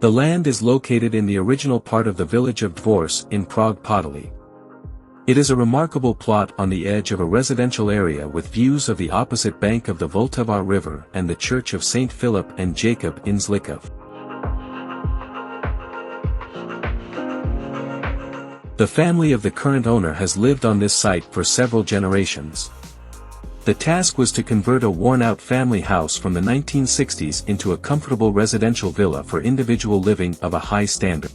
The land is located in the original part of the village of Dvorce in Prague Podolí. It is a remarkable plot on the edge of a residential area with views of the opposite bank of the Vltava River and the Church of St. Philip and Jacob in Zlíchov. The family of the current owner has lived on this site for several generations. The task was to convert a worn-out family house from the 1960s into a comfortable residential villa for individual living of a high standard.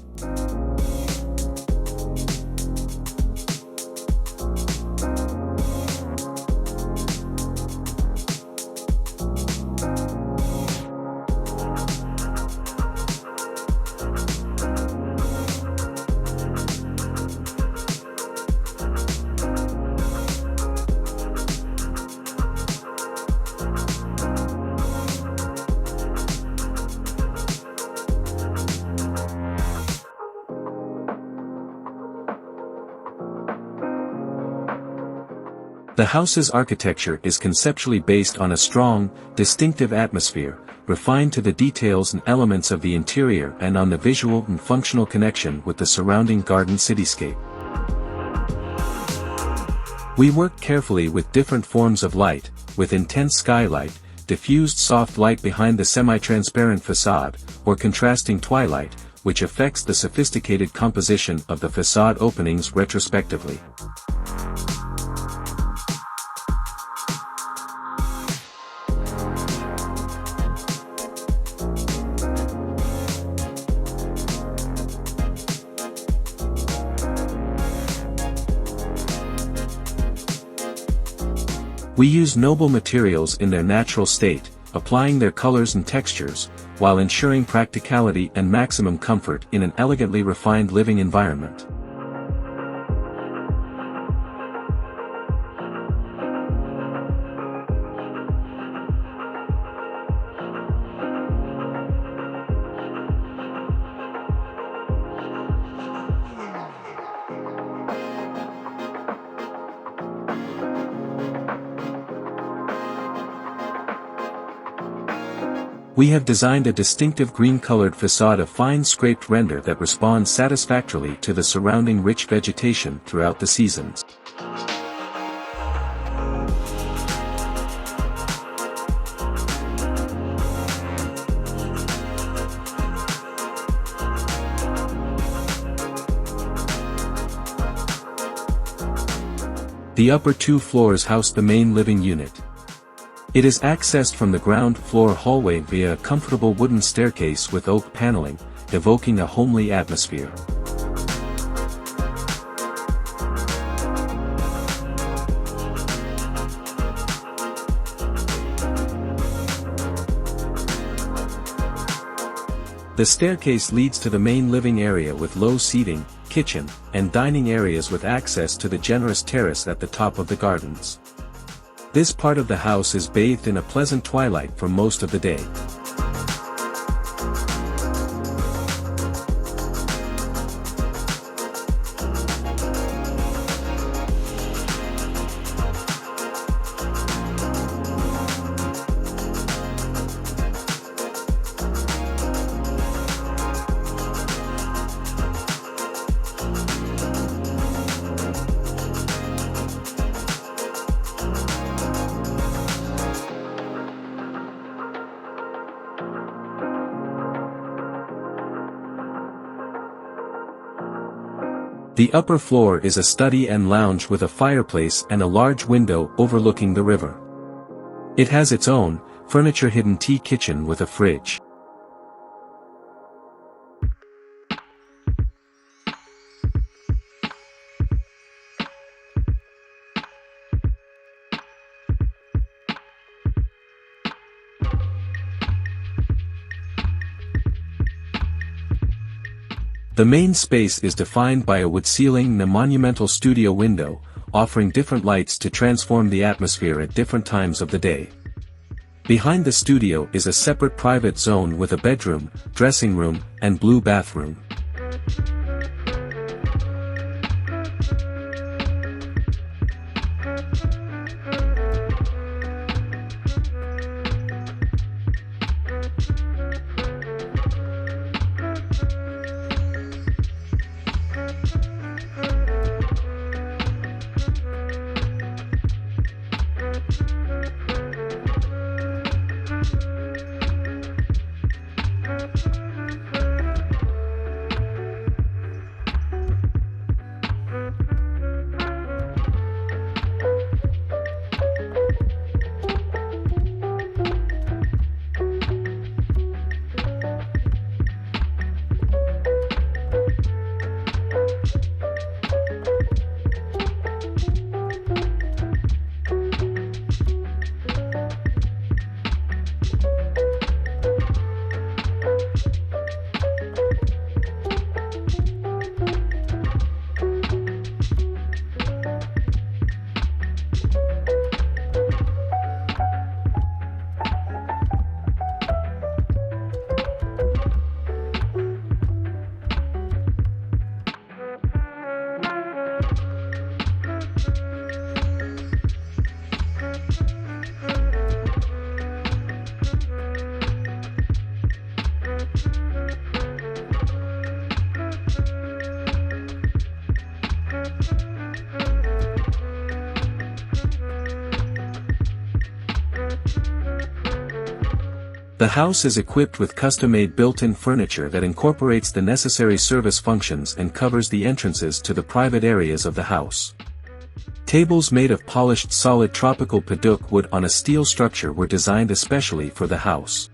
The house's architecture is conceptually based on a strong, distinctive atmosphere, refined to the details and elements of the interior and on the visual and functional connection with the surrounding garden cityscape. We worked carefully with different forms of light, with intense skylight, diffused soft light behind the semi-transparent façade, or contrasting twilight, which affects the sophisticated composition of the façade openings retrospectively. We use noble materials in their natural state, applying their colors and textures, while ensuring practicality and maximum comfort in an elegantly refined living environment. We have designed a distinctive green-colored facade of fine scraped render that responds satisfactorily to the surrounding rich vegetation throughout the seasons. The upper two floors house the main living unit. It is accessed from the ground floor hallway via a comfortable wooden staircase with oak paneling, evoking a homely atmosphere. The staircase leads to the main living area with low seating, kitchen, and dining areas with access to the generous terrace at the top of the gardens. This part of the house is bathed in a pleasant twilight for most of the day. The upper floor is a study and lounge with a fireplace and a large window overlooking the river. It has its own, furniture-hidden tea kitchen with a fridge. The main space is defined by a wood ceiling and a monumental studio window, offering different lights to transform the atmosphere at different times of the day. Behind the studio is a separate private zone with a bedroom, dressing room, and blue bathroom. The house is equipped with custom-made built-in furniture that incorporates the necessary service functions and covers the entrances to the private areas of the house. Tables made of polished solid tropical padauk wood on a steel structure were designed especially for the house.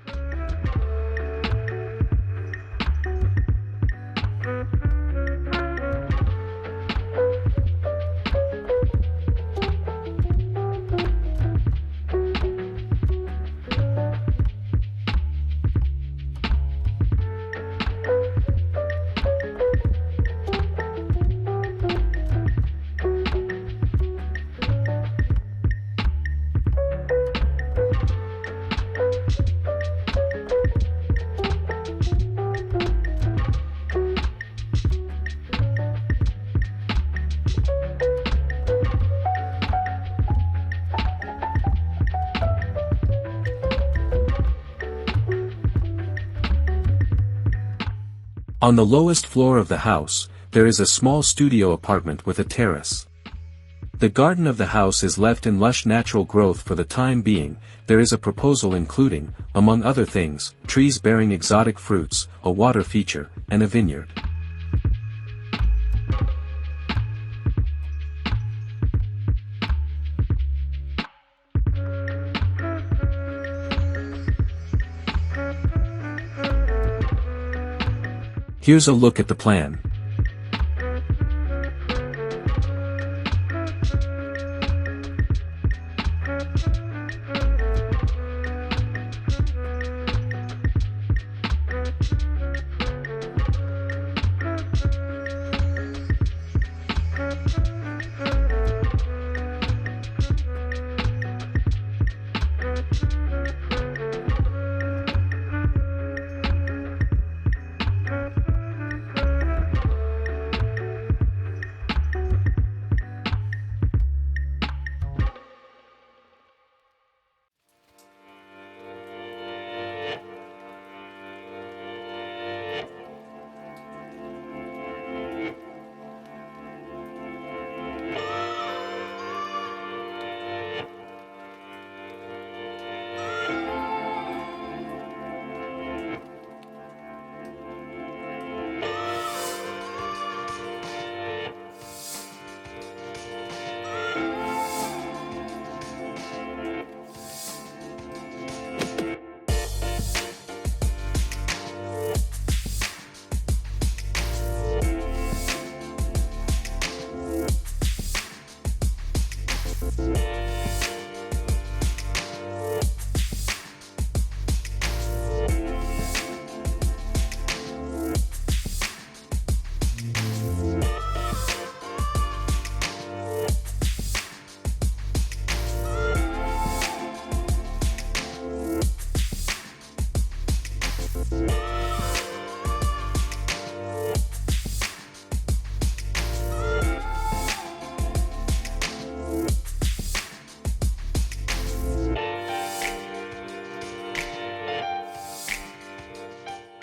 On the lowest floor of the house, there is a small studio apartment with a terrace. The garden of the house is left in lush natural growth for the time being. There is a proposal including, among other things, trees bearing exotic fruits, a water feature, and a vineyard. Here's a look at the plan.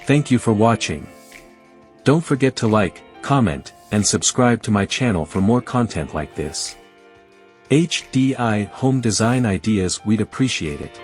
Thank you for watching. Don't forget to like, comment, and subscribe to my channel for more content like this. HDI home design ideas, we'd appreciate it.